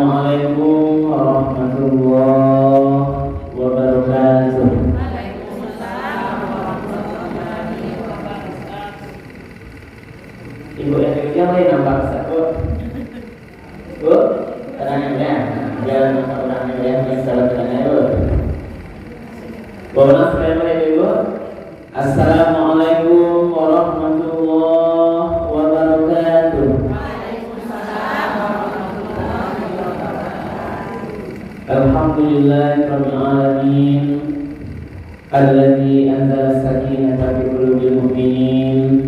Assalamualaikum warahmatullahi wabarakatuh. Ibu yang kecil ini nampak satu. Bu, tenang ya, jangan orang yang salah tenang bu. Bonus memang ibu. Assalamualaikum warahmatullahi wabarakatuh. Alhamdulillahirabbil alamin. Alladzi anzala as-sakinata fi qulubil mu'minin.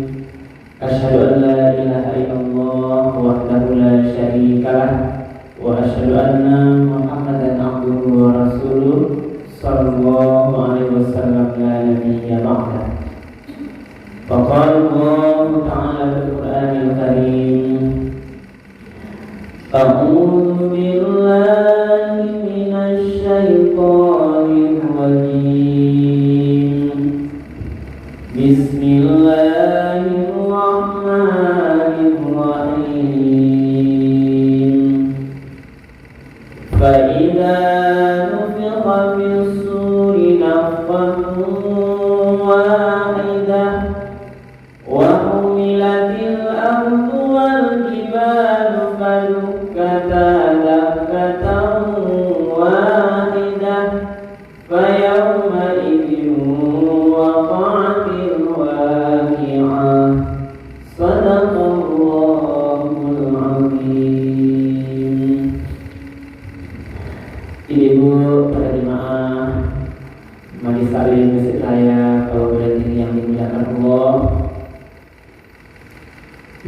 Asyhadu an la ilaha illallah wahdahu la syarika lah wa asyhadu anna Muhammadan abduhu wa rasuluh sallallahu alaihi wasallam la nabiyya ba'da. Faqala Allah ta'ala fil Qur'anil Karim. A'udzu billahi minasy syaithanir rajim. Bismillahirrahmanirrahim. Fa idza nufiqa fis-suri nafkhatun wahidah wa humilatil ardu wal jibalu fadukkata dakkatan wahidah fa yawma idzin waqa'atil waqi'ah. Shadaqallahul azim. Ibu para jemaah majelis taklim masjid raya Kabupaten yang dimuliakan Allah,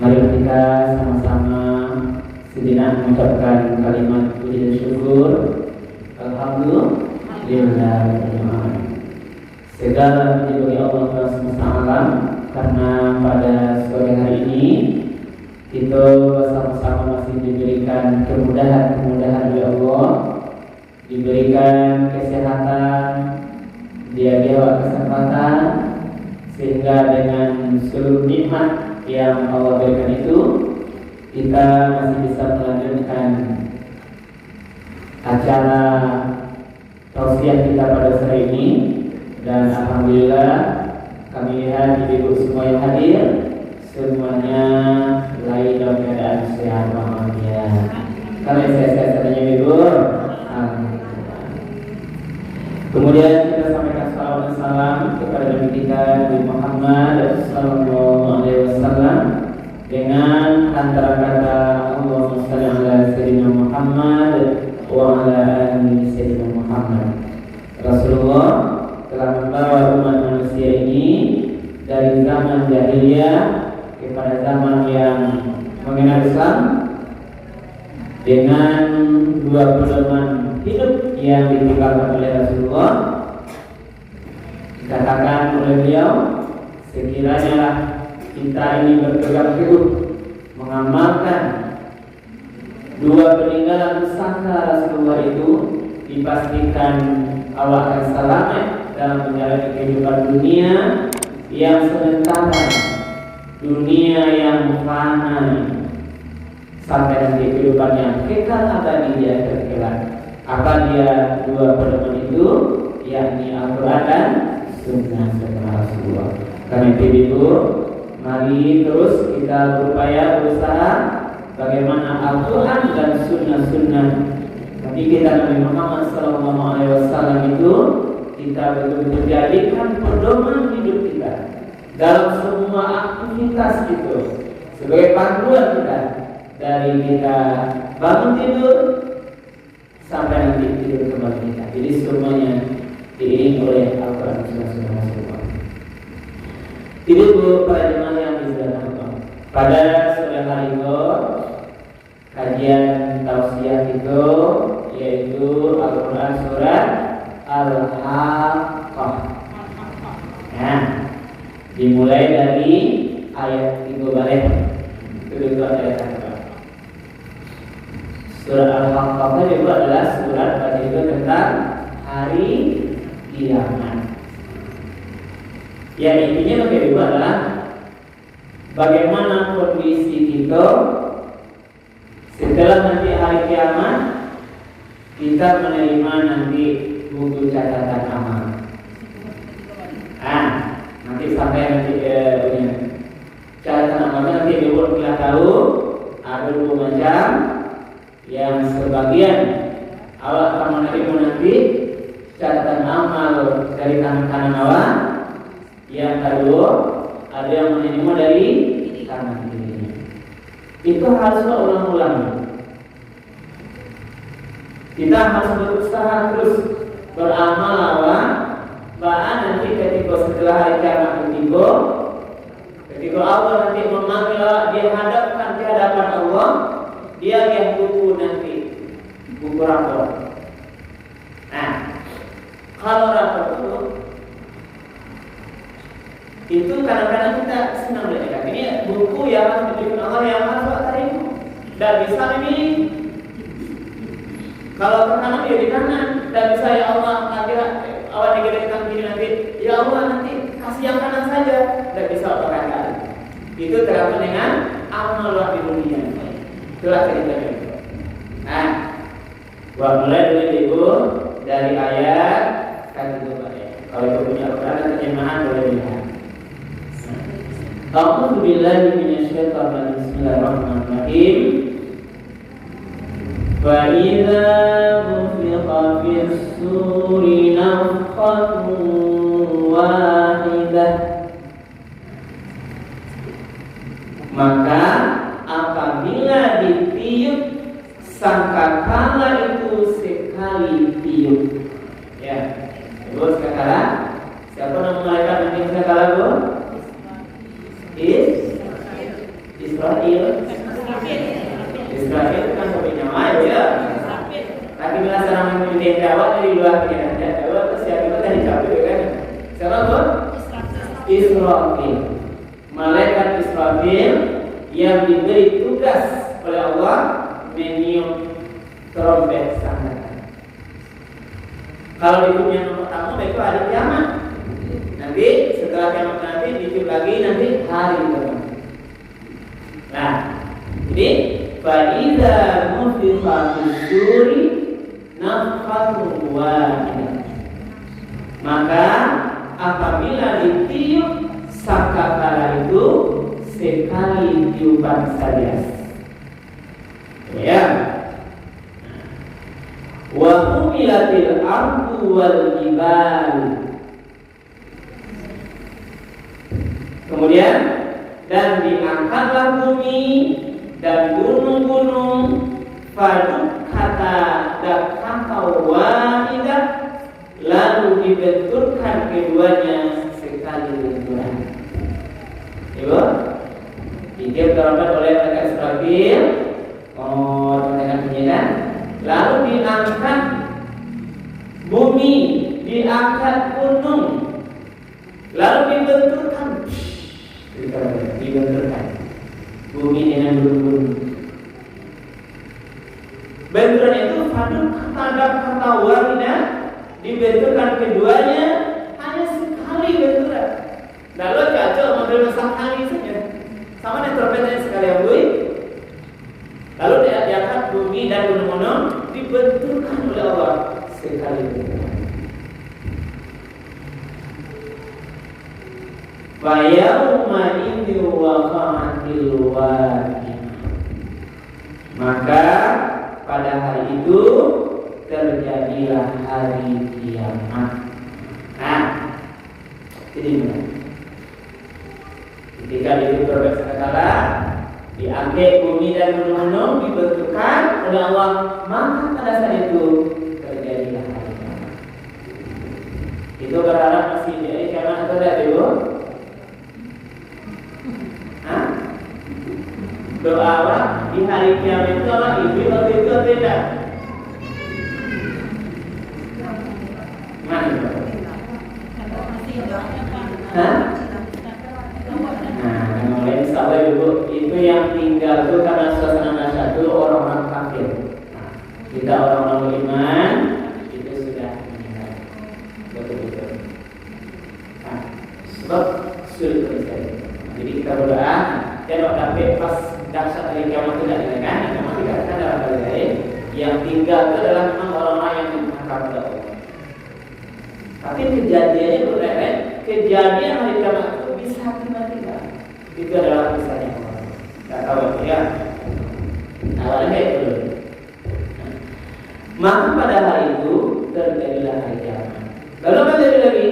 mari kita sama-sama sejenak mengucapkan kalimat puji dan syukur. Alhamdulillah. Segala puji bagi Allah semesta alam, karena pada sore hari ini kita bersama-sama masih diberikan kemudahan oleh Allah, diberikan kesehatan, dia kesempatan, sehingga dengan seluruh nikmat yang Allah berikan itu kita masih bisa melanjutkan acara tausiah kita pada sore ini. Dan alhamdulillah kami lihat ibu semua yang hadir semuanya lahir dalam keadaan sehat walafiat. Kami sehat saja ibu. Kemudian kita sampaikan salam dan salam kepada Nabi kita Nabi Muhammad sallallahu alaihi wasallam dengan antara kata Allahumma shalli ala sayyidina Muhammad wa ala ali sayyidina Muhammad. Rasulullah telah membawa umat manusia ini dari zaman jahiliyah kepada zaman yang mengenal Islam dengan dua pedoman hidup yang ditinggalkan oleh Rasulullah. Dikatakan oleh beliau, sekiranya lah kita ini berpegang teguh mengamalkan dua peninggalan pusaka Rasulullah itu, dipastikan Allah akan selamat dalam menjalani kehidupan dunia yang sementara, dunia yang fana, sampai nanti kehidupan yang kekal abadi di akhir kelak. Apa dia dua pedoman itu? Yakni Al-Quran dan Sunnah Rasulullah. Karena itu ibu, mari terus kita berupaya berusaha bagaimana Al-Quran dan Sunnah Nabi kita Nabi Muhammad SAW itu kita betul-betul jadikan pedoman hidup kita dalam semua aktivitas itu, sebagai panduan kita dari kita bangun tidur sampai nanti tidur kembali kita. Jadi semuanya diiringi oleh Al-Quran dan Sunnah Rasulullah. Ibu para jemaah yang dimuliakan Allah, pada sore hari itu kajian tausiah itu yaitu Al-Quran surat Al-Haqqah. Nah, dimulai dari ayat 3 balik. Itu ayat 1. Surat Al-Haqqah itu adalah surat itu tentang hari kiamat. Ya, intinya bagi ibu adalah bagaimana kondisi kita setelah nanti hari kiamat kita menerima nanti buku catatan amal. Nanti sampai nanti punya catatan amalnya nanti dibuat kita tahu ada 2 macam. Yang sebagian awak akan menerima nanti catatan amal dari tangan kanan awak. Yang kedua ada yang menerima dari tangan kiri. Itu harus ulang-ulang. Kita harus berusaha terus beramal awak. Bahkan nanti ketika setelah hari kiamat ketika Allah nanti memanggil awak, dia hadapkan di hadapan Allah, dia yang buku nanti buku rapor. Kalau rapor itu kadang-kadang kita senang belajar. Ini buku yang harus diberikan Allah yang harus awak terima. Dan bisa memilih. Kalau ke kanan dia di kanan, dan bisa ya Allah akhirat awak digerakkan kiri nanti, ya Allah nanti kasih yang kanan saja, dan bisa awak katakan. Itu terkait dengan amal awak di dunia. Itulah ceritanya. Mulai dulu ibu dari ayat kan itu ya. Kalau ibu punya Al-Quran terjemahan boleh lihat. A'udzu billahi minasyaitonir rajim. Bismillahirrahmanirrahim. Fa idza nufiqa fis-suri nafkhatun wahidah. Maka apabila ditiup sangkakala itu sekali tiup. Ya. Terus sangkakala. Siapa nama malaikat yang sangkakala bu? Israel. Israel itu kan punya nama ya. Tapi bila seorang memiliki jawab dari luar penjara jawab itu siapa itu tadi jawab kan? Siapa bu? Israel. Malaikat Israel yang diberi tugas oleh Allah meniup trompet sangkakala. Kalau ditiup yang pertama itu hari kiamat. Nanti setelah kiamat nanti ditiup lagi nanti hari kiamat. Jadi fa'idza nufiqa fis-suri nafkhatun wahidah. Maka apabila ditiup sangkakala itu sekali tiupan saja. Ya. Wa humilatil ardu wal jibal. Kemudian dan diangkatlah bumi dan gunung-gunung faduk kata dakatau wahidah, lalu dibenturkan keduanya sekali benturan. Ibu, ditiup oleh malaikat Israfil, dengan bunyian, lalu diangkat bumi, diangkat gunung, lalu dibenturkan bumi dengan gunung-gunung. Benturan itu faduk kata wahidah, dibenturkan keduanya hanya sekali benturan. Lalu kacau mengambil sekali saja. Sama dengan trompetnya sekali yang bui. Lalu diangkat bumi dan gunung-gunung dibenturkan oleh Allah sekali benturan. Fa yauma idzi waqa'atil waqi'ah. Maka pada hari itu terjadilah hari kiamat. Jadi ketika itu trompet sangkakala, diangkat bumi dan gunung-gunung dibenturkan oleh Allah, maka pada saat itu terjadilah hari kiamat. Itu berharap masih jadi kiamat atau tidak, Ibu? Doa di hari kiamat itu Allah ibu atau itu tidak? Mana itu? Mulai insya ibu itu yang tinggal itu karena suasana satu orang-orang kafir. Kita orang-orang beriman itu sudah meninggal. Betul-betul. Sebab sulit terjadi. Jadi kita berdoa. Kalau tapi pas dahsyat hari kiamat itu tidak dikatakan, memang dikatakan dalam hal lain yang tinggal itu adalah memang kepada Allah. Tapi kejadiannya berbeda. Kejadian hari kiamat itu bisa tiba-tiba. Itu adalah kisahnya Allah. Tidak tahu ya. Awalnya kayak itu. Maka pada hari itu terjadilah hari kiamat. Lalu apa terjadi lagi?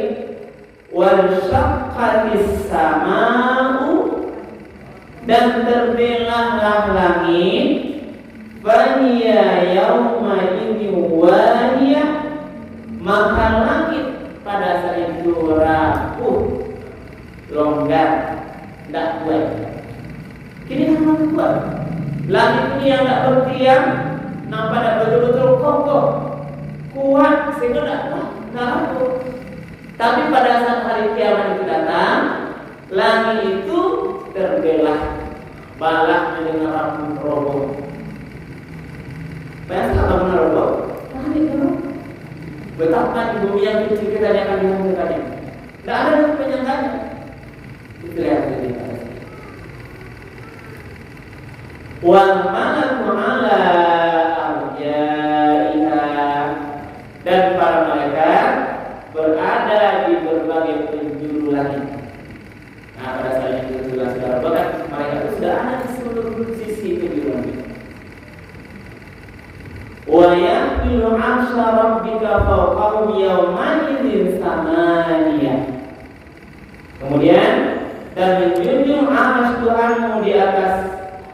Wansyaqqatis sama'u, dan terbelahlah langit. Fahiya yauma idzin wahiyah, maka langit pada saat itu rapuh, longgar, tidak kuat. Kini kan kuat. Langit ini yang tidak bertiang, nampak betul-betul kokoh, kuat sehingga tidak rapuh. Tapi pada saat hari kiamat itu datang, langit itu terbelah, balahnya dengan rapuh roboh. Bayangkan apa benar roboh? Langit roboh. Betapa di bumi yang kecil kita akan dihancurkannya. Tidak ada yang penyangkanya. Itu yang terjadi. Wal malaku ala arjaiha, dan para malaikat berada di berbagai penjuru langit. Nah, pada saat itu juga sudah bahkan malaikat itu sudah ada di seluruh sisi penjuru langit. Wa yahmilu 'arsya rabbika fawqahum yawma idzin samaniyah. Kemudian, dan menjunjung arsy Tuhanmu di atas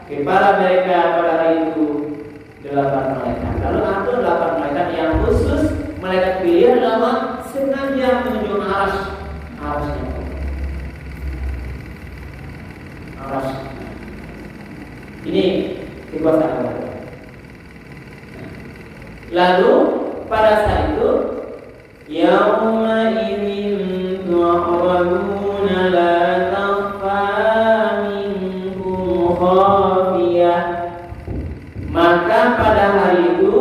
kepala mereka pada hari itu 8 malaikat. Lalu ada 8 malaikat yang khusus, malaikat pilihan Allah sengaja menunjuk arsy-nya. Arsy. Ini kekuasaan Allah. Lalu pada saat itu yauma idzin tu'raduna la takhfa minkum khafiyah, maka pada hari itu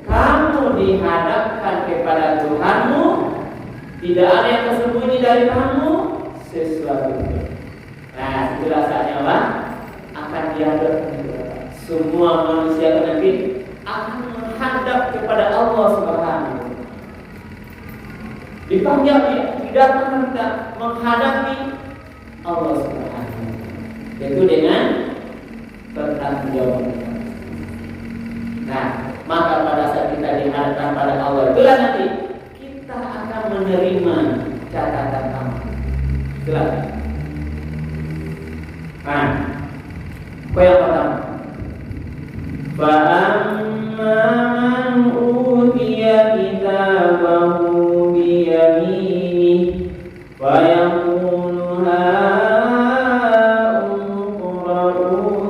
kamu dihadapkan kepada Tuhanmu, tidak ada yang tersembunyi dari kamu sesuatu. Nah, itulah saatnya Allah akan dihadapkan semua manusia nanti akan menghadap kepada Allah Subhanahu. Dipanggil didatangkan kita menghadapi Allah Subhanahu, yaitu dengan pertanggungjawaban. Nah, maka pada saat kita dihadapkan pada Allah, itulah nanti kita akan menerima catatan amal. Itulah. Nah, yang pertama, fa'amma man utiya kitabahu biyaminihi wa yaqulu ha'umqra'u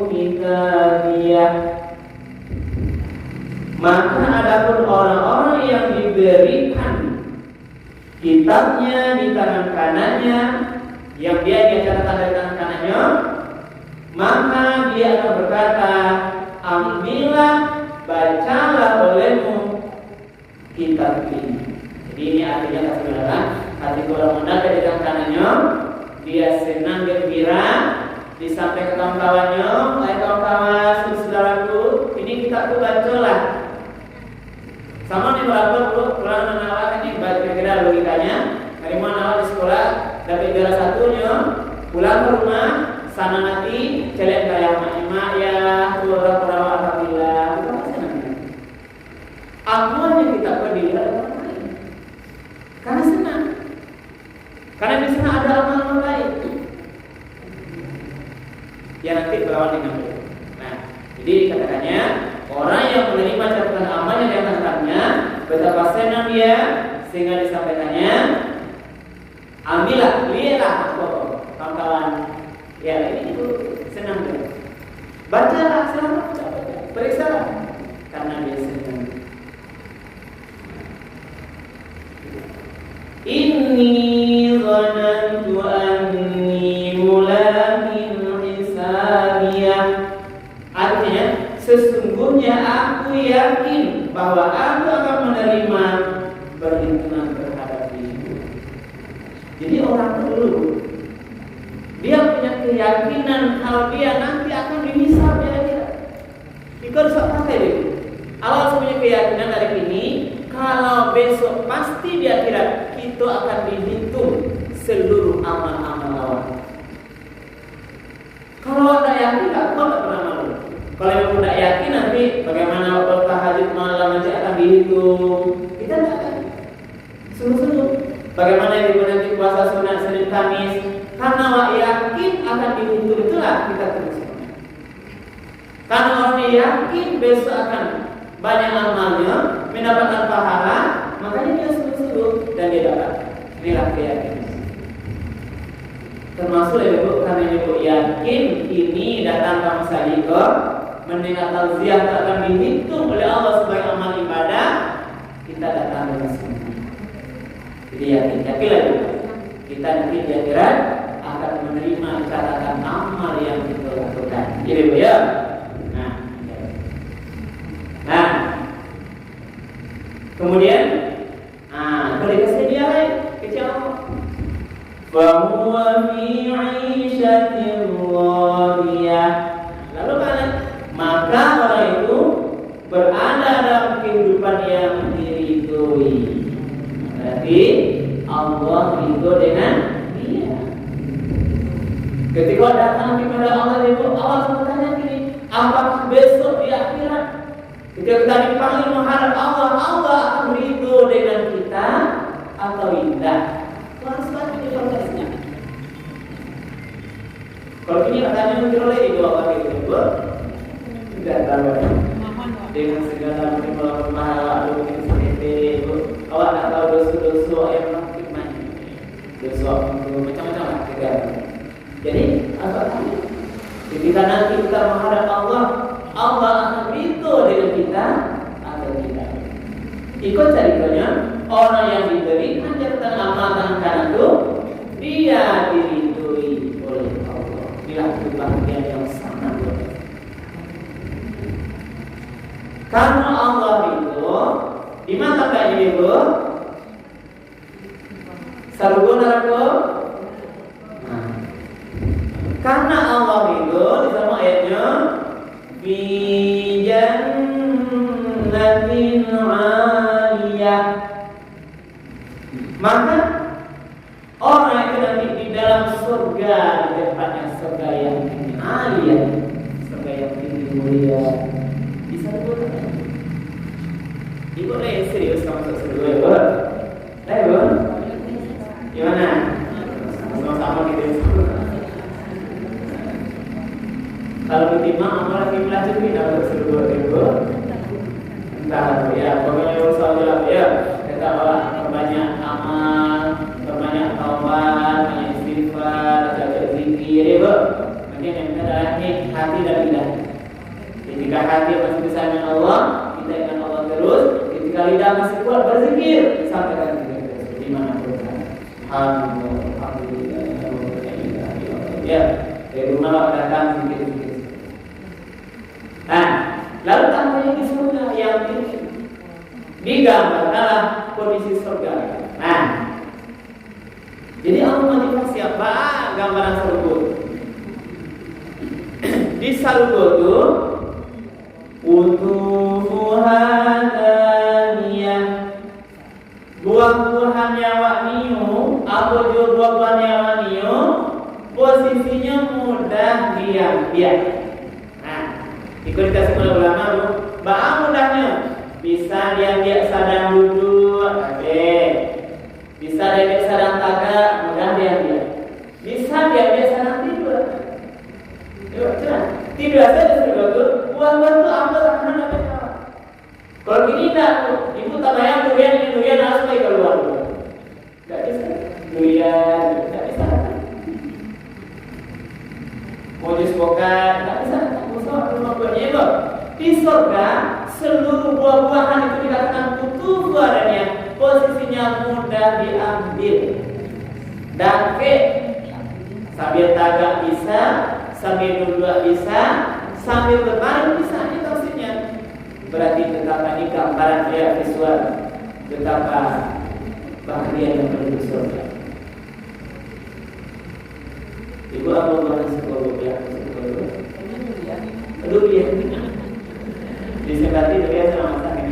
kitabiyah. Maka adapun orang-orang yang diberikan kitabnya di tangan kanannya, yang dia catatan dari tangan kanannya, maka dia akan berkata, ambillah, bacalah olehmu kitab ini. Jadi ini artinya kasih hati orang mendapat di tangan kanannya, dia senang gembira, disampaikan kawan-kawannya, kawan-kawan saudaraku, ini kitabku bacalah. Sama nih walaupun pulang menawarkan ini kira-kira logikanya, dari mana awal di sekolah dapat juara satunya, pulang ke rumah, sana nanti celek kayak mak ya, pura-pura alhamdulillah. Aku hanya kita pergi orang lain, karena senang, karena di sana ada amal lain. Ya nanti berlawan dengan itu. Nah, jadi dikatakannya orang yang menerima catatan amal yang diangkatnya, betapa senang dia sehingga disampaikannya, ambillah, lihatlah kawan-kawan. Ya ini itu senang dia. Bacalah, silahkan periksalah, karena dia senang. Inni dhanantu anni mulaqin hisabiyah. Artinya sesungguhnya aku yakin bahwa aku akan menerima perhitungan terhadap diriku. Jadi orang dulu dia punya keyakinan kalau dia nanti akan dihisab ya. Jika rusak pakai itu. Awal punya keyakinan dari ini kalau besok pasti di akhirat kita akan dihitung seluruh amal-amal awal. Kalau tidak yakin, kau tak pernah malu. Kalau yang tidak yakin nanti bagaimana waktu tahajud malam nanti akan dihitung, kita tidak akan sungguh-sungguh. Bagaimana yang nanti puasa sunat Senin Kamis, karena wak yakin akan dihitung, itulah kita terus. Karena orang yakin besok akan banyak amalnya, mendapatkan pahala, makanya dia sungguh-sungguh dan dia dapat. Inilah keyakinan. Termasuk ibu, karena ibu yakin ini datang ke masalah mendengar tausiah akan dihitung oleh Allah sebagai amal ibadah, kita datang dengan semua. Jadi yakinlah ibu, kita nanti di akhirat akan menerima catatan amal yang kita lakukan. Jadi ibu ya. Nah, kemudian, boleh kasih dia lain kecil. Fahuwa fi 'ishatin radiyah. Lalu kan, maka orang itu berada dalam kehidupan yang diridhoi. Berarti Allah ridho dengan dia. Ketika datang kepada Allah itu, Allah bertanya gini, apakah besok di akhirat ketika kita dipanggil menghadap Allah, Allah akan ridho dengan kita atau tidak? Harus bantu di prosesnya. Kalau ini katanya mungkin oleh itu apa gitu, tidak tahu. Dengan segala macam pahala, mungkin seperti itu. Awak tak tahu dosa-dosa yang melakukan dosa macam-macam lah kita. Jadi apa tadi? Ketika nanti kita menghadap Allah, Allah akan ridho dengan kita atau tidak. Ikut ceritanya, orang yang diberi catatan amal kanan itu, dia diridhoi oleh Allah. Inilah kebahagiaan yang sangat luar biasa. Karena Allah itu di mata kayak itu sargo neraka. Karena Allah itu di dalam ayatnya fi jannatin 'aliyah, maka orang itu nanti di dalam surga, di depannya surga yang aliyah, surga yang tinggi mulia. Bisa betul kan? Ibu serius sama surga ibu? Ibu? Gimana? Sama-sama gitu. Kalau diterima amal lagi belajar tidak berseluruh ibu. Entah ya, pokoknya usaha jelas ya. Kita perbanyak amal, perbanyak taubat, banyak istighfar, jaga zikir ibu. Mungkin yang adalah hati dan lidah. Ketika hati masih bersama dengan Allah, kita ingat Allah terus. Ketika lidah masih kuat berzikir, sampaikan zikir di mana pun. Alhamdulillah. Ya, dari rumah datang zikir. Nah, lalu tampaknya di surga yang ini digambarkanlah kondisi surga. Nah, jadi Allah motivasi apa gambaran surga? Di surga itu utuhuha daniyah, buah-buahan nyawa niu, apa juga buah-buahan nyawa niu, posisinya mudah diambil. Ikut kita semua ulama bu, bahkan mudahnya bisa dia sadang duduk, bisa dia sadang tagak, mudah dia. Bisa dia sadang tidur. Tidur saja sudah tu, buat-buat tu apa karena apa? Kalau gini tak, ibu tak bayang durian harus pergi keluar. Tak bisa, durian tak bisa. Mau dispokan tak bisa. Di surga seluruh buah-buahan itu dikatakan putus badannya, posisinya mudah diambil. Dake sambil tagak bisa, sambil duduk bisa, sambil berbaring bisa. Ini maksudnya berarti betapa ini gambaran dia visual betapa bahagia yang penduduk surga. Ibu apa bukan sekolah ya? Aduh ya, disebati dia sama saya.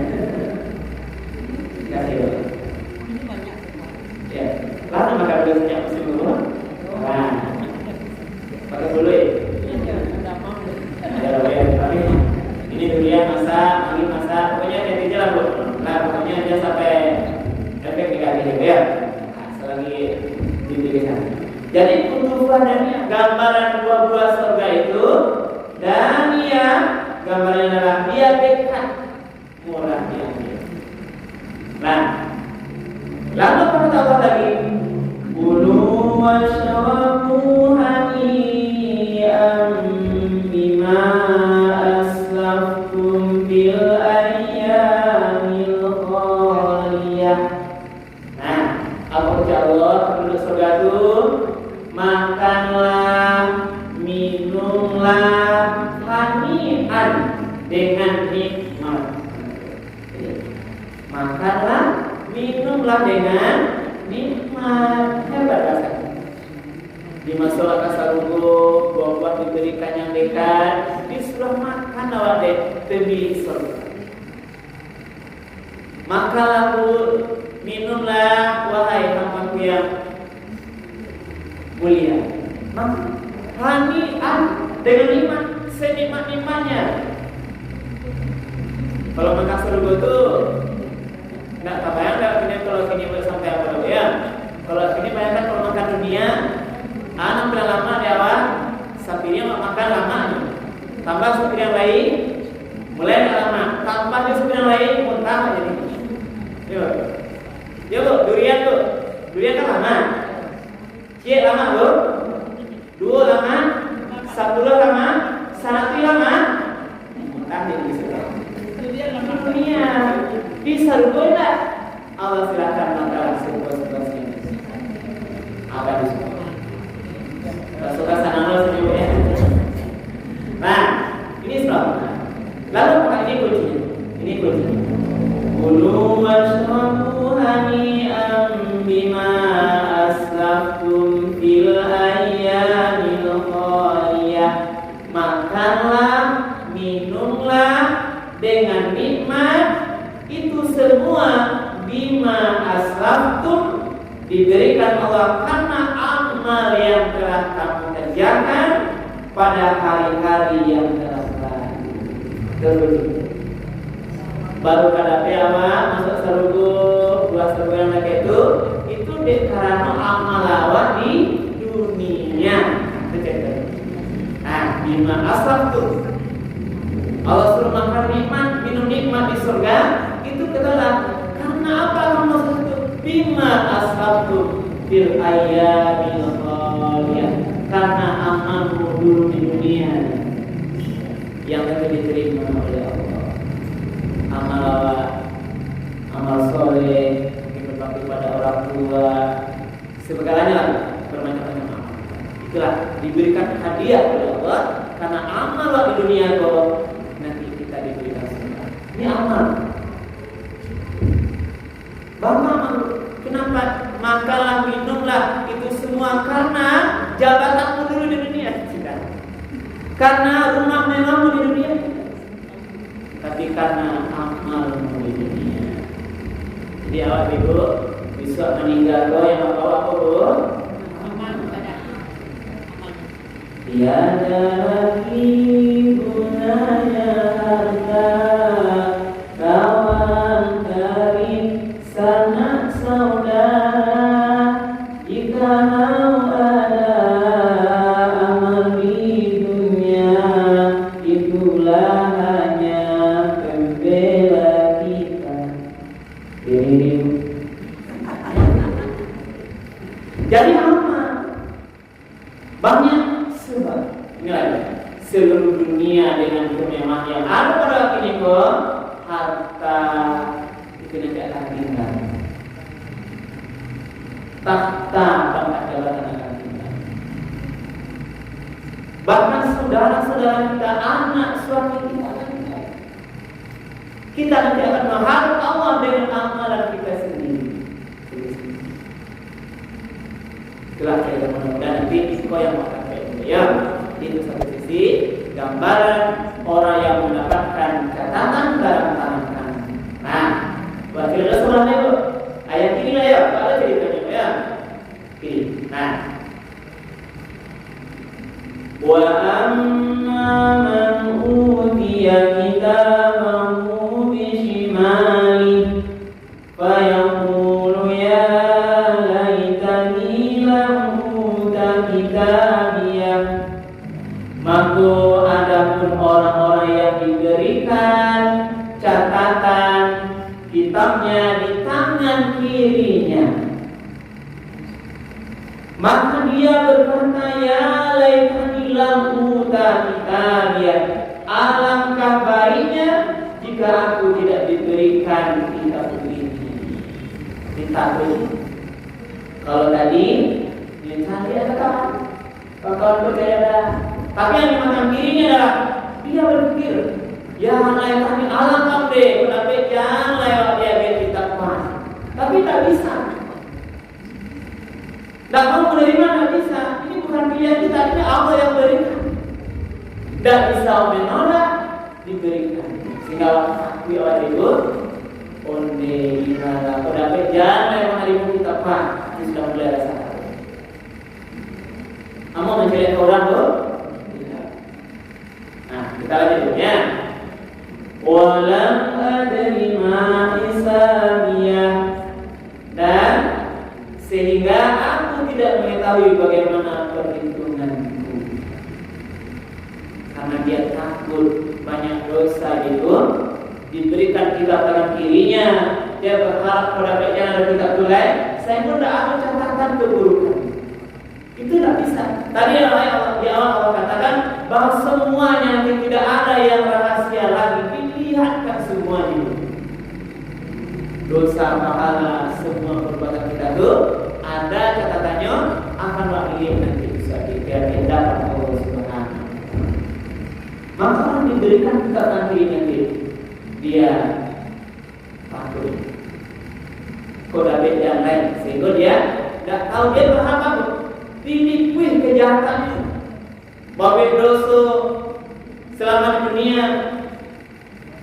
Nah, pokoknya dia sampai efek negatif ya. Nah, selagi dipikirkan. Jadi kutufannya gambaran buah-buah surga itu dan ya gambaran adalah dia dekat murahnya. Nah, lalu kata Allah lagi, kulu washrabu hani'an bima aslaftum bil ayyamil khaliyah. Nah, apa kata Allah penduduk surga itu? Makanlah, minumlah hani'an dengan nikmat. Makanlah, minumlah dengan nikmat. Hebat rasanya. Dimasukkan ke sarungku, buah-buah diberikan yang dekat, disuruh makan awak dek demi surga. Makanlah, minumlah, wahai hamba-Ku yang mulia. Hani'an dengan nikmat, senikmat-nikmatnya. Kalau makan surga itu nggak kebayang nggak ini kalau sini sampai apa dulu ya? Kalau sini bayangkan kalau makan dunia, anak bilang lama di awal, sapinya makan lama, tambah supir yang lain, mulai nggak lama, tambah dia supir yang lain, muntah jadi. Yuk, durian kan lama, cie lama bro, dua lama, 10 lama, 1 lama, muntah jadi sudah. Dunia bisa lupa Allah silakan makan sepuas-puasnya. Apa di sini? Suka sana senyum ya. Nah, ini sebab. Lalu apa ini kuncinya? Ini kuncinya. Kulu washrabu hani'an bima aslaftum fil ayyamil khaliyah. Makanlah, minumlah dengan nikmat, itu semua bima aslaftum diberikan Allah karena amal yang telah kamu kerjakan pada hari-hari yang telah lalu. Baru kada apa masuk surga, buah surga yang lagi itu karena amal awak di dunia. Nah, bima aslaftum Allah suruh makan nikmat, minum nikmat di surga, itu katalah karena apa kamu masuk itu? Bima aslaftum fil ayyamil khaliyah, karena amalmu dulu di dunia yang akan diterima oleh Allah. Amal awak, amal soleh, berbakti pada orang tua, segalanya bermacam-macam amal. Itulah diberikan hadiah oleh Allah karena amal awak di dunia kok. Nanti kita diberikan semua. Ini amal. Bapak, kenapa makanlah, minumlah itu semua karena jabatanmu dulu di dunia, tidak. Karena rumah mewahmu di dunia, tapi karena amalmu di dunia. Jadi awak ibu bisa meninggal kau yang bawa apa bu? Tiada lagi gunanya harta, kawan karib, sanak saudara, jika ada amal di dunia, itulah hanya pembela kita. Jadi amal banyak sebab. Seluruh dunia dengan kemewahan yang ada pada waktu ini kok, harta itu nanti akan tinggal. Tahta pangkat jabatan akan tinggal. Bahkan saudara-saudara kita, anak suami kita akan tinggal. Kita nanti akan menghadap Allah dengan amalan kita sendiri. Itulah kita mudah-mudahan nanti kau yang makan ya. Itu satu sisi gambaran orang yang mendapatkan catatan dalam tangan kanan. Nah, buat kita semuanya itu ayat ini lah ya, ada ceritanya ya. Ini. Nah, wa amma man utiya kitabahu bi shimali fayaqulu ya laitani lam uta kitabiyah. Maka adapun orang-orang yang diberikan catatan kitabnya di tangan kirinya, maka dia berkata ya laitani lam uta kitabiyah. Alangkah baiknya jika aku tidak diberikan kitab ini. Ditabung. Kalau tadi dicari ada kawan berbeda. Tapi yang di tangan kirinya adalah dia berpikir, ya laitani alangkah deh, tapi jangan lewat dia kitab mana. Tapi tak bisa. Tak mau menerima, tak bisa. Ini bukan pilihan kita, ini Allah yang berikan. Tak bisa menolak, diberikan. Sehingga waktu awal itu onde dimana pendapat jangan yang mengharimu kita pak. Ini sudah mulai rasa. Kamu mencari orang tuh? Tidak. Nah, kita lanjut dulu ya. Walam adri ma hisabiyah. Dan sehingga aku tidak mengetahui bagaimana perhitunganku. Karena dia takut banyak dosa itu, diberikan kitab tangan kirinya, dia berharap pada baiknya ada kitab tulai, saya pun tidak akan catatan keburukan. Itu tidak bisa. Tadi di awal Allah katakan bahwa semuanya tidak ada yang rahasia lagi, dilihatkan semuanya. Dosa, pahala, semua perbuatan kita itu ada catatannya, akan wakili nanti bisa dilihat dapat Allah Subhanahu. Maka orang diberikan kitab nanti dia takut kodabet yang lain, sehingga dia tidak tahu dia berhak apa, dilipui kejahatannya, bawa dosa selama di dunia,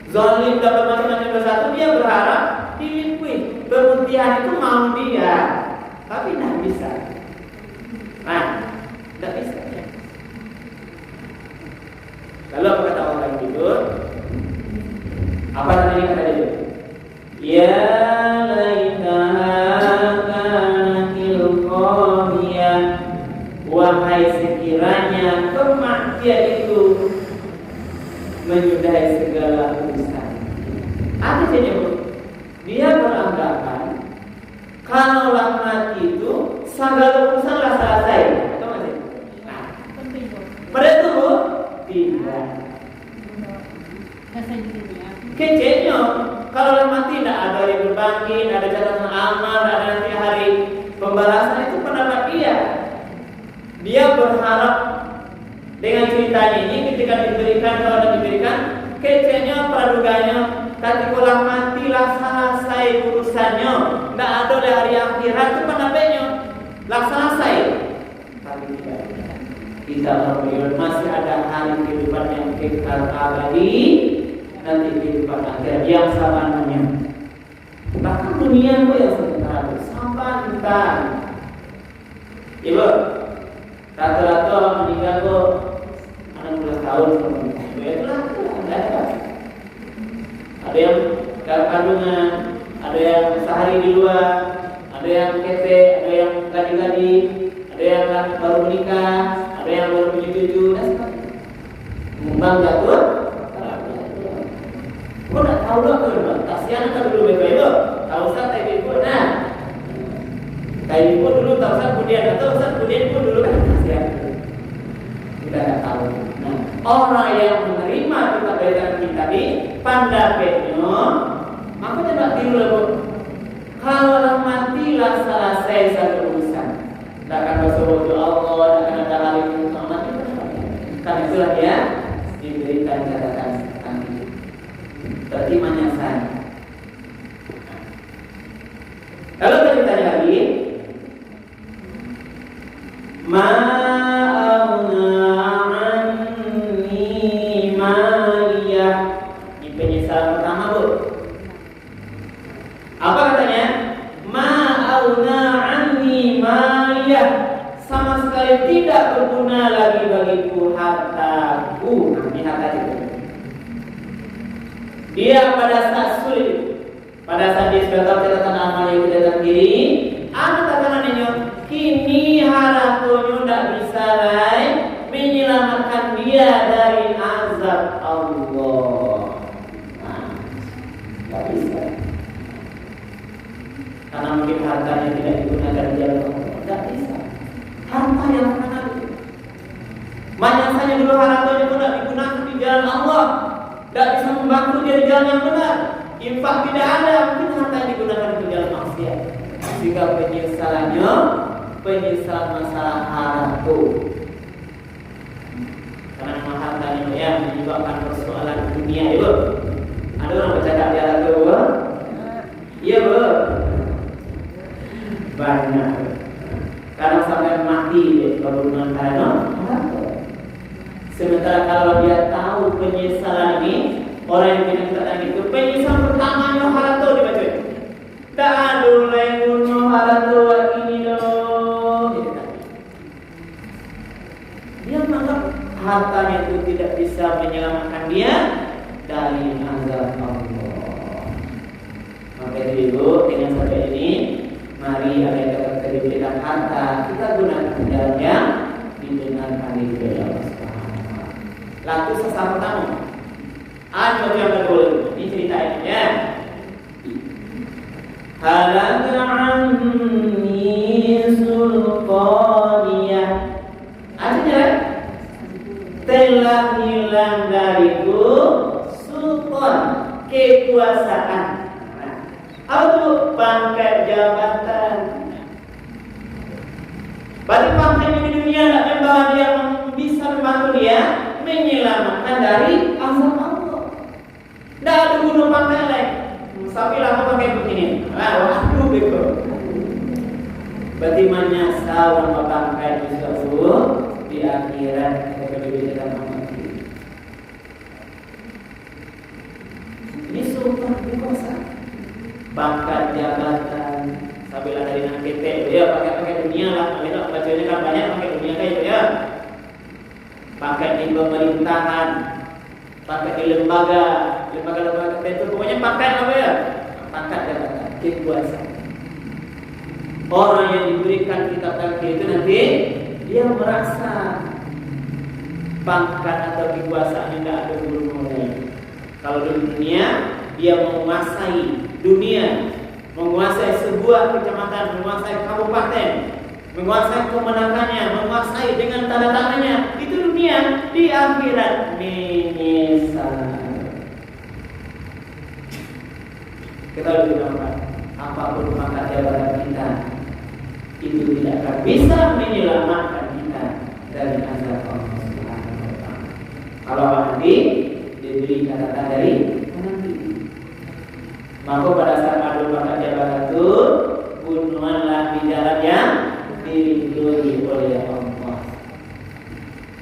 zalim dapat macam-macam dosa itu dia berharap dilipui. Pemutihan itu mau dia, tapi tidak bisa. Nah, tidak bisa. Lalu apa kata orang itu? Apa namanya kata dia? Ya laitaha kanatil qadiyah. Wahai sekiranya kematian itu menyudahi segala urusan. Ada jenis dia beranggapan kalaulah mati itu segala urusanlah selesai. Tahu nggak sih? Nah, pada itu tidak. Kecilnya kalau mati tidak ada hari berbangkit, ada catatan amal, ada nanti hari pembalasan, itu pendapat dia. Dia berharap dengan ceritanya ini ketika diberikan, kalau tidak diberikan, kecilnya praduganya ketika matilah selesai urusannya, tidak ada di hari akhirat, itu pendapatnya lah selesai. Tapi tidak. Kita berpikir masih ada hari kehidupan yang kekal abadi, nanti kehidupan akhirat yang sabananya. Bahkan dunia itu yang sebentar saban kita. Ibu, rata-rata meninggal kok 60 tahun. Itulah ada. Ada yang dalam kandungan, ada yang sehari di luar, ada yang kete, ada yang gadis-gadis, ada yang baru menikah, ada yang baru punya cucu, dan sebagainya. Bangga tuh. Kau nak tahu tak? Kasihan kan dulu betul itu. Tahu Ustaz ibu nah. Kayak ibu dulu tahu Ustaz kemudian atau Ustaz kemudian ibu dulu kan kasihan. Kita tak tahu. Nah, orang yang menerima kitab dari kita ini pandapatnya, maka tidak tiru lagi. Kalau matilah selesai satu urusan, tidak akan bersuruh Allah, tidak akan ada hal yang mati. Karena itulah dia diberikan catatan. Berarti menyasar. Kalau kita tanya lagi, ma'auna anni maliyah. Ini penyesalan pertama, Bu. Apa katanya? Ma'auna anni maliyah. Sama sekali tidak berguna lagi bagiku hartaku. Ini harta itu. Dia pada saat sulit, Pada saat dia sudah tahu catatan amal yang tidak kiri, anak takanannya kini harapannya tidak bisa menyelamatkan dia dari azab Allah. Nah, tidak bisa. Karena mungkin hartanya tidak digunakan di jalan Allah. Tidak bisa. Harta yang mana? Banyak saja dulu hartanya pun tidak digunakan di jalan Allah. Tidak bisa membantu dia di jalan yang benar. Infak tidak ada, mungkin harta yang digunakan di jalan maksiat. Sehingga penyesalan masalah harta. Karena memang hartanya yang menyebabkan persoalan dunia itu. Ada orang bercakap di harta itu? Iya, Bu. Banyak. Karena sampai mati kalau menantang sementara kalau dia tahu penyesalan ini, orang yang kita itu penyesalan pertamanya harta dibaca. Tak ada yang bunuh harta ini dong. Dia menganggap hartanya itu tidak bisa menyelamatkan dia dari azab Allah. Maka itu dengan saja ini, mari ada yang kata diberikan harta, kita gunakan jalan yang dibenarkan di dalam Allah. Laku sesama tamu. Ada yang betul. Ini cerita ini ya. Halaka anni sultaniyah. Artinya telah hilang dariku sultan, kekuasaan. Atau pangkat jabatan. Berarti pangkat di dunia tidak membawa dia bisa membantu dia menyelamatkan dari azab Allah. Tidak ada guna pangkat lain. Sampai lama pakai begini. Waduh begitu. Berarti menyesal nama pangkat tersebut di akhirat ketika diberikan mati. Ini sultan berkuasa. Pangkat jabatan sambil ada di PT ya pakai dunia lah. Kalau bacanya kan banyak pakai dunia kayak itu ya. Pakai di pemerintahan, pakai di lembaga tertentu, pokoknya pakai apa ya? Pangkat jabatan, kekuasaan. Orang yang diberikan kitab takdir itu nanti dia merasa pangkat atau kekuasaan tidak ada gunanya. Kalau di dunia dia menguasai dunia, menguasai sebuah kecamatan, menguasai kabupaten, menguasai kemenangannya, menguasai dengan tanda tangannya. Itu dunia. Di akhirat menyesal. Kita lebih nampak apapun pangkat jabatan kita, itu tidak akan bisa menyelamatkan kita dari azab Allah Subhanahu wa Ta'ala. Kalau nanti diberi catatan dari nanti, maka pada saat ada pangkat jabatan itu, bunuhlah di jalan yang diridhoi oleh Allah.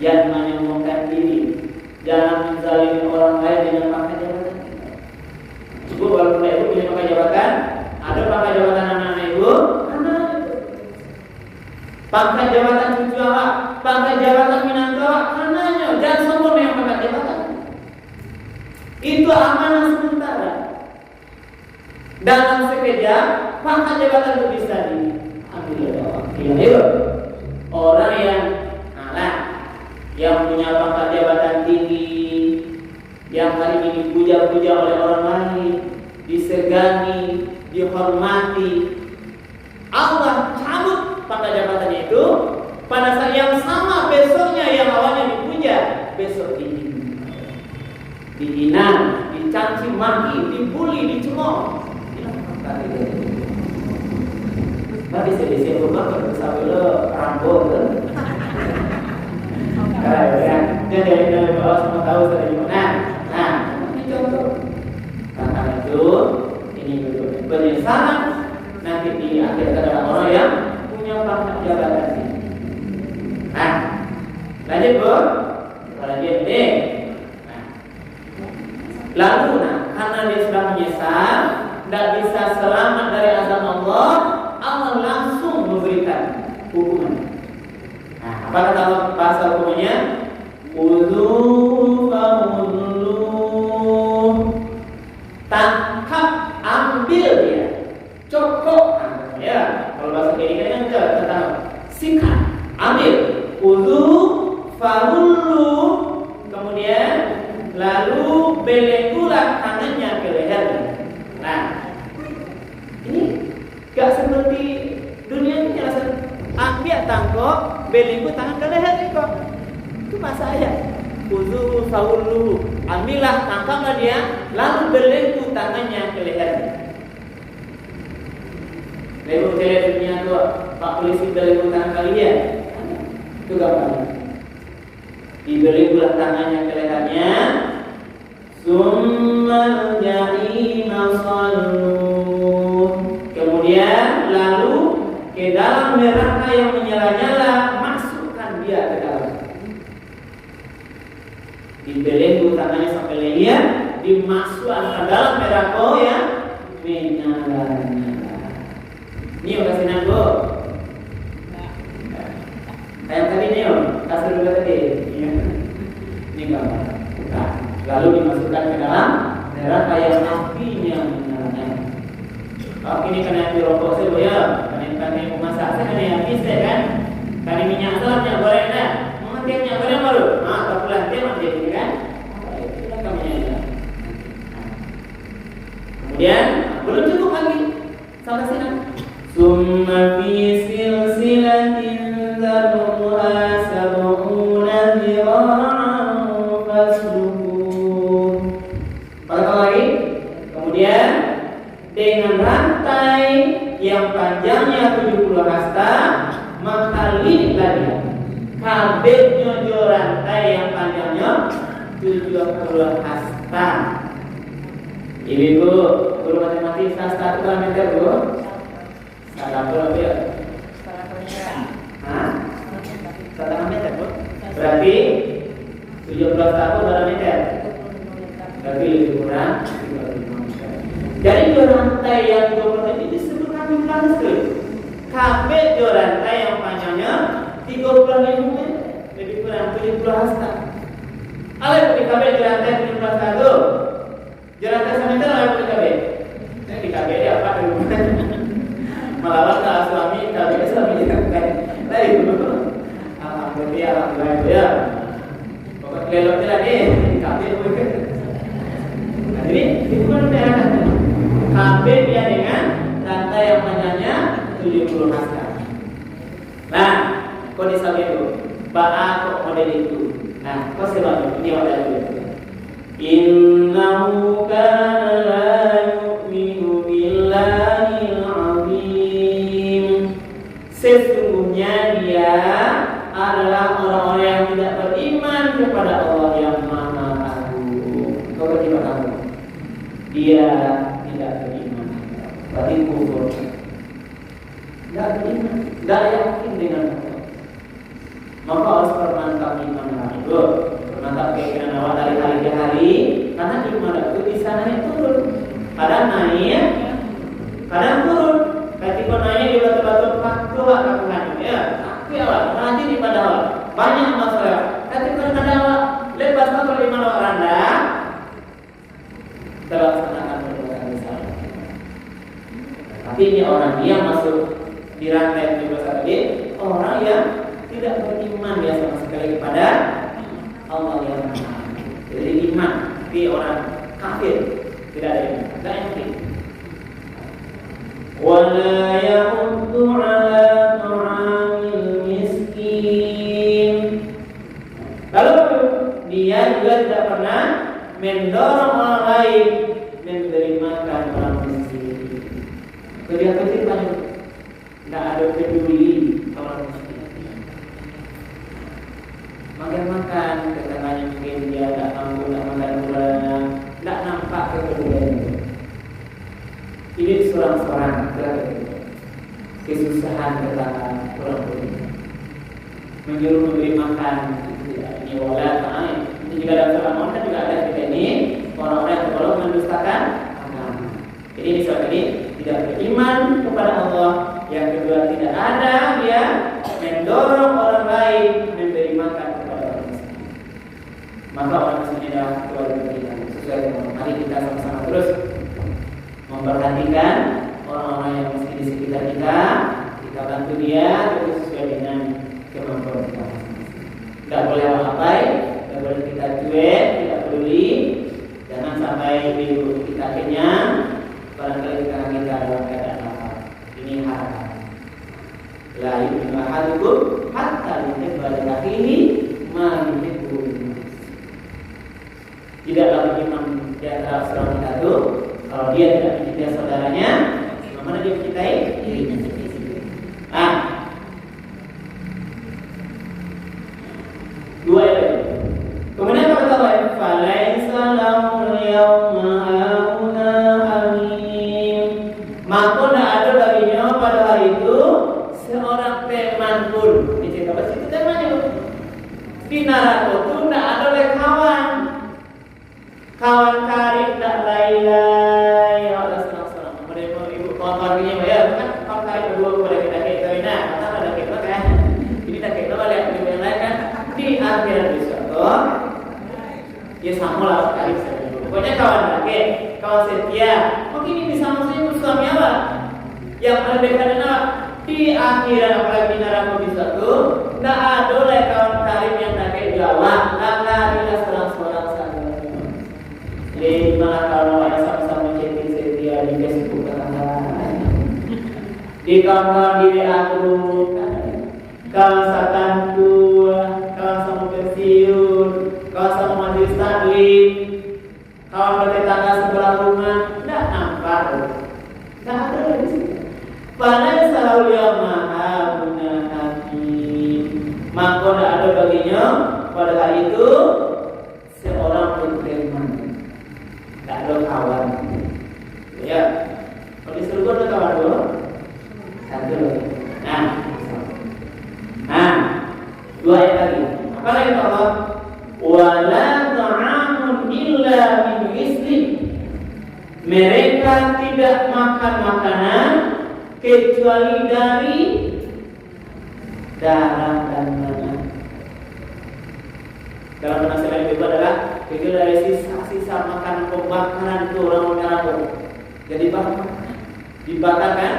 Yang menyombongkan diri, jangan menzalimi orang lain dengan pangkat jabatan. Ibu walaupun ibu punya pangkat jabatan, ada pangkat jabatan anak-anak ibu, pangkat jabatan cucu awak, pangkat jabatan minantu awak, anaknya jangan sombong dengan pangkat jabatan. Itu amanah sementara. Dalam sekejap pangkat jabatan itu bisa diambil oleh Allah. Orang yang punya pangkat jabatan tinggi, yang hari ini dipuja-puja oleh orang lain, disegani, dihormati, Allah cabut pangkat jabatannya itu pada saat yang sama besoknya yang awalnya dipuja, besok dihina, dicaci maki, dibully, dicemooh. Tapi sedih rumah bersama lo rambut kan? Karena dia dari bawah semua tahu sudah di mana. Nah, ini contoh. Karena itu ini penyesalan nanti di akhir adalah orang yang punya pangkat jabatan ini. Nah, lanjut Bu. Lanjut deh. Lalu karena dia sudah menyesal, tidak bisa selamat dari azab Allah, Allah langsung memberikan hukuman. Nah, apa kata bahasa hukumannya? Tangkap, ambil seperti dunia ini rasa ambil tangkok, belenggu tangan ke leher kok. Itu masa ayat. Khuzuhu fawulluhu. Ambillah, tangkaplah dia, lalu belenggu tangannya ke lehernya. Belenggu ke leher dunia tu, Pak Polisi belenggu tangan kalian. Itu gambarnya. Dibelenggulah tangannya ke lehernya. Summal jahima sallu. Kemudian lalu ke dalam neraka yang menyala-nyala, masukkan dia ke dalam. Dibelenggu tangannya sampai leher, dimasukkan ke dalam neraka yang menyala-nyala. Ini yang kasih nanggo. Kayak tadi nih, kasih juga tadi. Ini gambar. Nah, lalu dimasukkan ke dalam neraka yang apinya menyala-nyala. Kalau ini kena api rokok saya ya, kena memasak saya kena api saya kan, kena minyak salamnya goreng dah, memantiknya goreng baru, tak pulang dia mati kan, itulah kaminya. Kemudian belum cukup lagi sampai sini. Summa fi silsilatin zar'uha sab'una dhira'an fasluku. Apa lagi? Kemudian dengan rantai yang panjangnya 70 hasta, maka lilitlah dia. Kabehnya rantai yang panjangnya 70 hasta. Ibu, guru matematik hasta itu berapa meter, Bu? Salah berapa ya? Hah? Setengah meter, Bu? Berarti 17 tahun berapa meter? Berarti lebih kurang 35 meter. Jadi rantai yang 20 ini disebut kami panas sekali. Kabeh rantai yang panjangnya 35 meter, lebih kurang 70 hasta. Alai di kabeh rantai 70 hasta itu. Rantai semeter alai di kabeh. Di kabeh dia apa dulu? Melawan suami kabeh suami kan. Lain dulu. Alhamdulillah ya. Pokok kelelotnya lagi di kabeh. Jadi itu kan daerah kabeh dia dengan rantai yang panjangnya 70 hasta. Nah, kok disebut itu? Kok model itu? Nah, kok sebab ini model itu? Innahu kana la yu'minu billahil azim. Sesungguhnya dia adalah orang-orang yang tidak beriman kepada Allah yang Maha Agung. Kau beriman kamu? Dia tidak beriman, berarti kufur. Tidak beriman, tidak yakin dengan Allah. Maka harus permantap iman itu, permantap keyakinan awal dari hari ke hari. Karena iman itu di sana turun, kadang naik, kadang turun. Ketika naik di batu-batu keluar kakuhan, ya, tapi awal nanti di pada awal banyak masalah. Ketika ada awal lepas motor iman awal anda, terlaksanakan perbuatan besar. Tapi ini orang yang masuk di rantai 17 tadi, orang yang tidak beriman ya sama sekali kepada Allah yang Maha. Jadi iman, tapi orang kafir tidak ada iman, tidak yakin. Wala ya'uddu 'ala ta'amil miskin. Lalu dia juga tidak pernah mendorong orang lain memberi makan orang miskin. Dia kecil kan tidak ada peduli orang miskin. Makan ketangannya mungkin dia tidak mampu, tidak makan bulan, tidak nampak kepedulian. Ini seorang-seorang kesusahan ketangga orang beriman. Menyuruh memberi makan ini wala ta'ai. Ini juga dalam surah Muhammad juga ada kita ini orang-orang yang tergolong mendustakan agama. Jadi ini soal ini tidak beriman kepada Allah. Yang kedua tidak ada dia mendorong orang lain memberi makan kepada orang miskin. Maka orang miskin adalah keluarga kita. Sesuai dengan mari kita sama-sama terus memperhatikan orang-orang yang miskin di sekitar kita. Kita bantu dia terus sesuai dengan kemampuan kita. Tidak boleh apa-apa, tidak boleh kita cuek, tidak peduli. Jangan sampai hidup kita kenyang, barangkali karena kita dalam keadaan lapar. Ini harapan. ahadukum hatta yuhibba li akhihi ma yuhibbu li nafsihi. Tidaklah beriman di antara seorang kita itu kalau dia tidak mencintai saudaranya, bagaimana dia mencintai dirinya sendiri. Dua ayat. Kemudian kata Allah, "Falaisa lahum yawma hauna hamim." Maka tidak ada baginya pada hari itu seorang teman pun. Ini apa sih temannya? Di neraka itu tidak ada oleh kawan karib tak lain. Allah senang-senang. Mereka ibu kawan karibnya bayar kan kawan karib berdua kepada kita kita ini. Kata ada kita kan. Ini tak kita balik di yang lain kan di akhirat besok. Ya sama lah karib saja. Pokoknya kawan laki, kawan setia. Mungkin ini sama saja suami apa? Yang paling dekat adalah di akhirat apalagi neraka besok itu tak ada oleh kawan karib yang tak jawab. Larilah seorang-seorang saja. Jadi malah kalau yang sama-sama chatting setia di Facebook kadang-kadang, di kawan di WA group, kawan satanku, kawan sama pensiun, kawan sama majelis taklim, kawan bertetangga sebelah rumah, tidak nampak, tidak ada lagi. Pada selalu yang maha punya hati, maka tidak ada baginya pada hari itu seorang berteman. Tak ada kawan. Ya. Kalau di surga ada kawan dulu. Satu lagi. Dua ayat lagi. Apa lagi Allah? Wala ta'amun illa min ghisli. Mereka tidak makan makanan kecuali dari darah dan nanah. Dalam penasihat itu adalah itu dari sisa-sisa makanan pembakaran itu orang neraka. Jadi dibakar kan?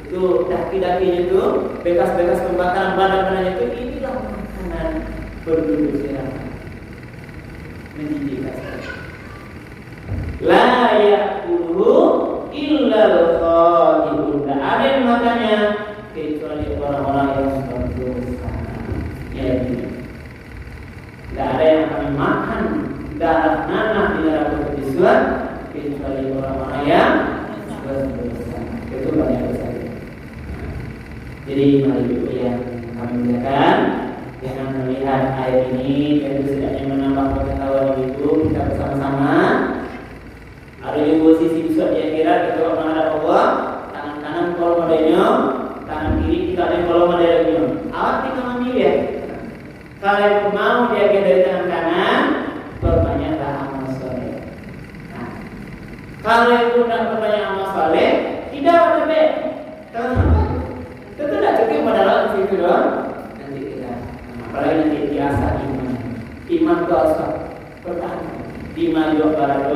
Itu daki-dakinya itu, bekas-bekas pembakaran badan-badannya itu, inilah makanan penduduk neraka. Menjijikkan sekali. La ya'kuluhu illa al-khati'un. Tidak ada yang makannya kecuali orang-orang yang berdosa. Jadi tidak ada yang akan makan darah nanah di neraka kebisuan kecuali orang-orang yang berdosa. Itu banyak dosa. Jadi mari ibu yang kami muliakan, dengan melihat ayat ini tentu setidaknya menambah pengetahuan ibu kita bersama-sama. Ada di posisi besok yang kira kita menghadap Allah, tangan kanan kalau modelnya, tangan kiri kita ada kalau modelnya. Awak tinggal memilih. Kalau mau jaga dari tangan kanan, perbanyaklah amal soleh. Kalau itu tidak berbanyak amal soleh, tidak ada baik. Kenapa? Tentu tidak cukup pada situ doang. Nanti kita, apalagi nanti biasa iman dosa pertahanan. Iman juga pada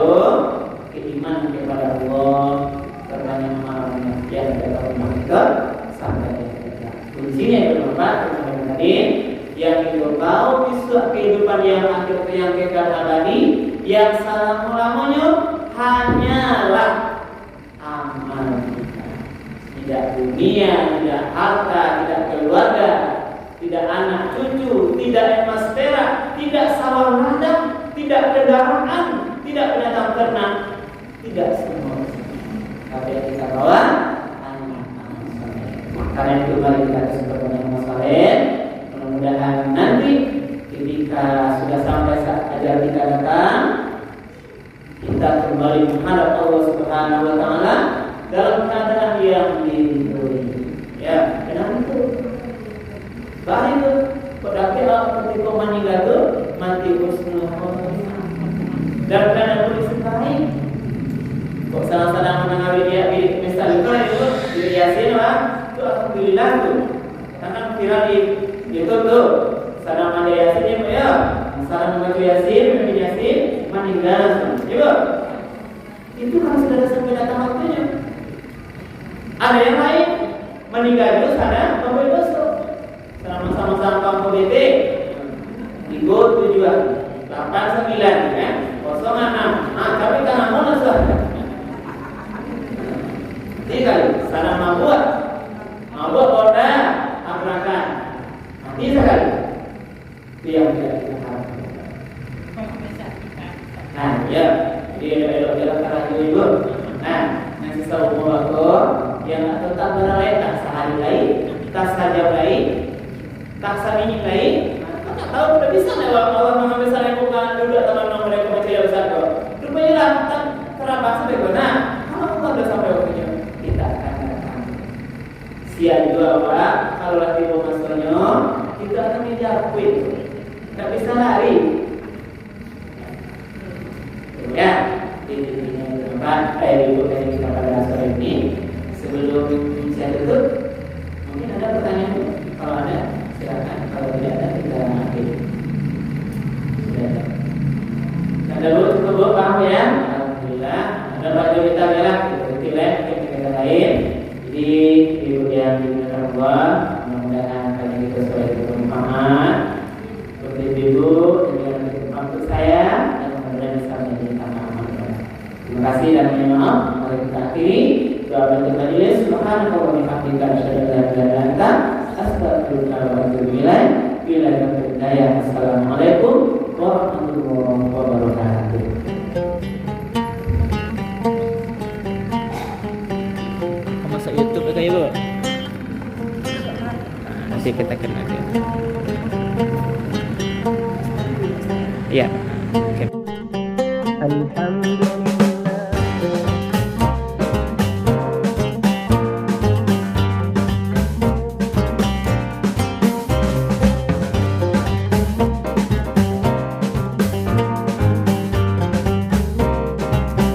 keimanan kepada Allah, berbanyak amal yang dapat kita sampai kita. Kuncinya itu apa? Tadi yang itu tahu bisa kehidupan yang akhir yang kekal abadi, yang selama-lamanya hanyalah amal kita. Tidak dunia, tidak harta, tidak keluarga, tidak anak cucu, tidak emas perak, tidak sawah ladang, tidak kendaraan, tidak binatang ternak, tidak semua. Tapi yang kita bawa hanya amal saleh. Karena itu mari kita berbanyak amal saleh. Mudah-mudahan nanti ketika sudah sampai saat ajal kita datang, kita kembali menghadap Allah Subhanahu wa taala dalam keadaan yang diridhoi. Ya, kenapa itu? Baik itu, pada ketika meninggal itu mati husnul khotimah. Dalam keadaan disukai. Kok salah-salah menanggapi dia misalnya itu di Yasin lah, itu alhamdulillah tuh. Karena viral di YouTube tuh, salam mandi Yasin ya, salam membaca Yasin, meninggal. Coba, itu kan sudah sampai datang waktunya. Ada yang lain meninggal itu sadar membaca dosa. Sama-sama kampung DT, Tigo tujuan 89 ya, 06. Tapi tangan mana sah? Tiga, salam mabuk, koda, abrakan. yang lain, taksa ini lain. Tak tahu sudah bisa lewat Allah mengambil saya bukan dulu atau nomor mereka kecil besar kok. Rupanya lah terabas sampai mana? Kalau Allah sudah sampai waktunya, kita akan datang. Sia juga Pak, kalau lagi mau masuknya, kita akan dijauhi. Tak bisa lari. Ya, intinya tempat ibu yang kita pada sore ini. Sebelum saya tutup, mungkin ada pertanyaan? Kalau ada, silakan. Kalau tidak ada, kita akhiri. Sudah ada. Ada bu, paham ya? Alhamdulillah. Ada baju kita merah, kita tidak kita lain. Jadi ibu yang dimuliakan Allah, mudah-mudahan kali kita sesuai dengan pemahaman. Untuk ibu dengan untuk saya dan mudah-mudahan bisa menjadi pemahaman. Terima kasih dan mohon maaf. Mari kita akhiri. Doa bantu majelis. Subhanallah wa bihamdika asyhadu an la ilaha illa anta astaghfiruka wa atubu ilaik. Assalamualaikum warahmatullahi wabarakatuh. Masuk YouTube ke ibu? Nanti kita kena dia. Iya. Okay. Alhamdulillah.